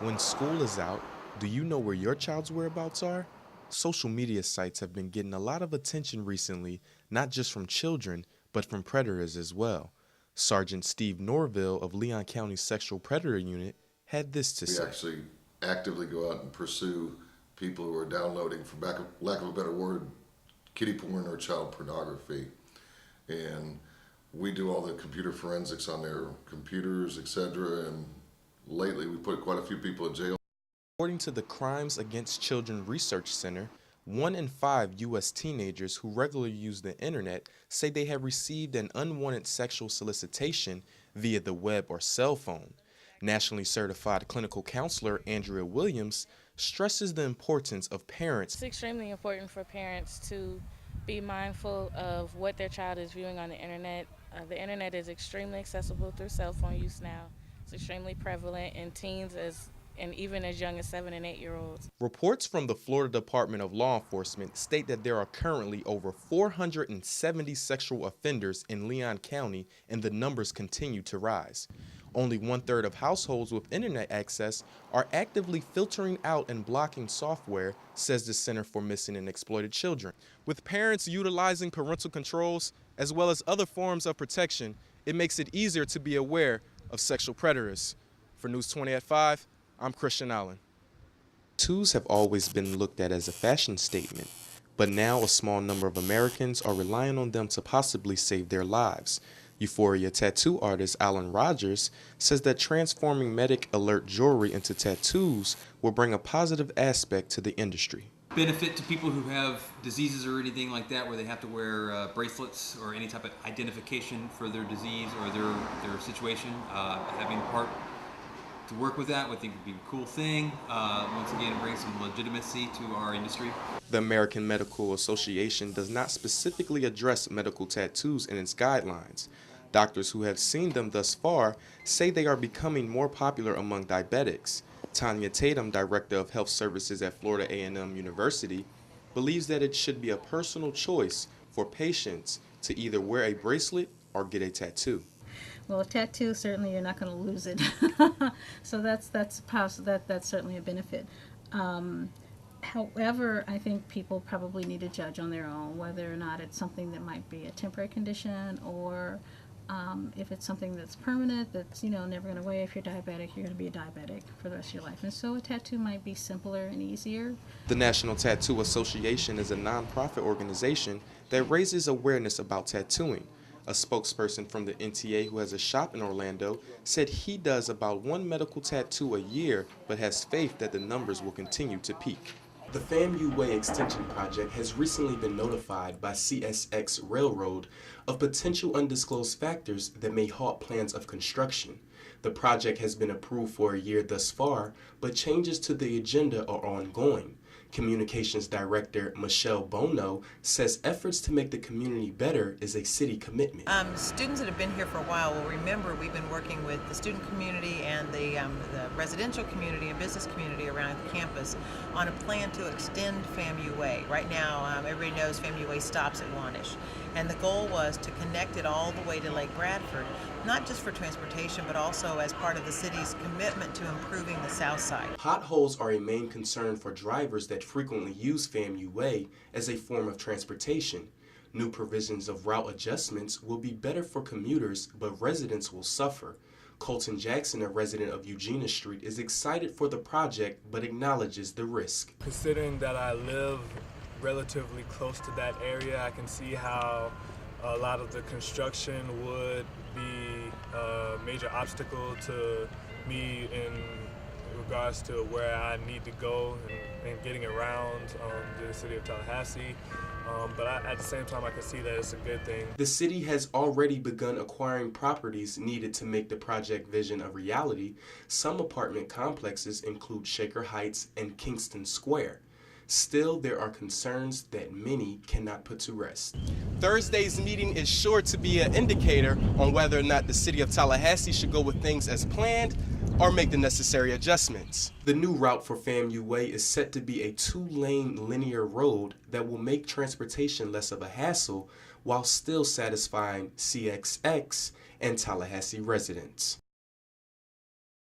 When school is out, do you know where your child's whereabouts are? Social media sites have been getting a lot of attention recently, not just from children, but from predators as well. Sergeant Steve Norville of Leon County Sexual Predator Unit had this to We say. actually actively go out and pursue people who are downloading, for lack of a better word, kiddie porn or child pornography. And we do all the computer forensics on their computers, etc. And lately we put quite a few people in jail. According to the Crimes Against Children Research Center, 1 in 5 U.S. teenagers who regularly use the internet say they have received an unwanted sexual solicitation via the web or cell phone. Nationally certified clinical counselor Andrea Williams stresses the importance of parents. It's extremely important for parents to be mindful of what their child is viewing on the internet. The internet is extremely accessible through cell phone use now. It's extremely prevalent in teens and even as young as 7 and 8-year-olds. Reports from the Florida Department of Law Enforcement state that there are currently over 470 sexual offenders in Leon County, and the numbers continue to rise. Only 1/3 of households with internet access are actively filtering out and blocking software, says the Center for Missing and Exploited Children. With parents utilizing parental controls as well as other forms of protection, it makes it easier to be aware of sexual predators. For News 20 at 5, I'm Christian Allen. Tattoos have always been looked at as a fashion statement, but now a small number of Americans are relying on them to possibly save their lives. Euphoria tattoo artist Alan Rogers says that transforming medic alert jewelry into tattoos will bring a positive aspect to the industry. Benefit to people who have diseases or anything like that where they have to wear bracelets or any type of identification for their disease or their situation. Having part to work with that, I think would be a cool thing. Once again, bring some legitimacy to our industry. The American Medical Association does not specifically address medical tattoos in its guidelines. Doctors who have seen them thus far say they are becoming more popular among diabetics. Tanya Tatum, Director of Health Services at Florida A&M University, believes that it should be a personal choice for patients to either wear a bracelet or get a tattoo. Well, a tattoo, certainly you're not going to lose it. So that's certainly a benefit. However, I think people probably need to judge on their own whether or not it's something that might be a temporary condition, or if it's something that's permanent, that's never going to away. If you're diabetic, you're going to be a diabetic for the rest of your life. And so a tattoo might be simpler and easier. The National Tattoo Association is a nonprofit organization that raises awareness about tattooing. A spokesperson from the NTA who has a shop in Orlando said he does about 1 medical tattoo a year, but has faith that the numbers will continue to peak. The FAMU Way Extension Project has recently been notified by CSX Railroad of potential undisclosed factors that may halt plans of construction. The project has been approved for a year thus far, but changes to the agenda are ongoing. Communications Director Michelle Bono says efforts to make the community better is a city commitment. Students that have been here for a while will remember we've been working with the student community and the residential community and business community around the campus on a plan to extend FAMU Way. Right now, everybody knows FAMU Way stops at Wanish, and the goal was to connect it all the way to Lake Bradford, not just for transportation, but also as part of the city's commitment to improving the south side. Potholes are a main concern for drivers that frequently use FAMU Way as a form of transportation. New provisions of route adjustments will be better for commuters, but residents will suffer. Colton Jackson, a resident of Eugenia Street, is excited for the project but acknowledges the risk. Considering that I live relatively close to that area, I can see how a lot of the construction would be a major obstacle to me in regards to where I need to go and getting around the city of Tallahassee. But at the same time, I can see that it's a good thing. The city has already begun acquiring properties needed to make the project vision a reality. Some apartment complexes include Shaker Heights and Kingston Square. Still, there are concerns that many cannot put to rest. Thursday's meeting is sure to be an indicator on whether or not the city of Tallahassee should go with things as planned or make the necessary adjustments. The new route for FAMU Way is set to be a 2-lane linear road that will make transportation less of a hassle while still satisfying CXX and Tallahassee residents.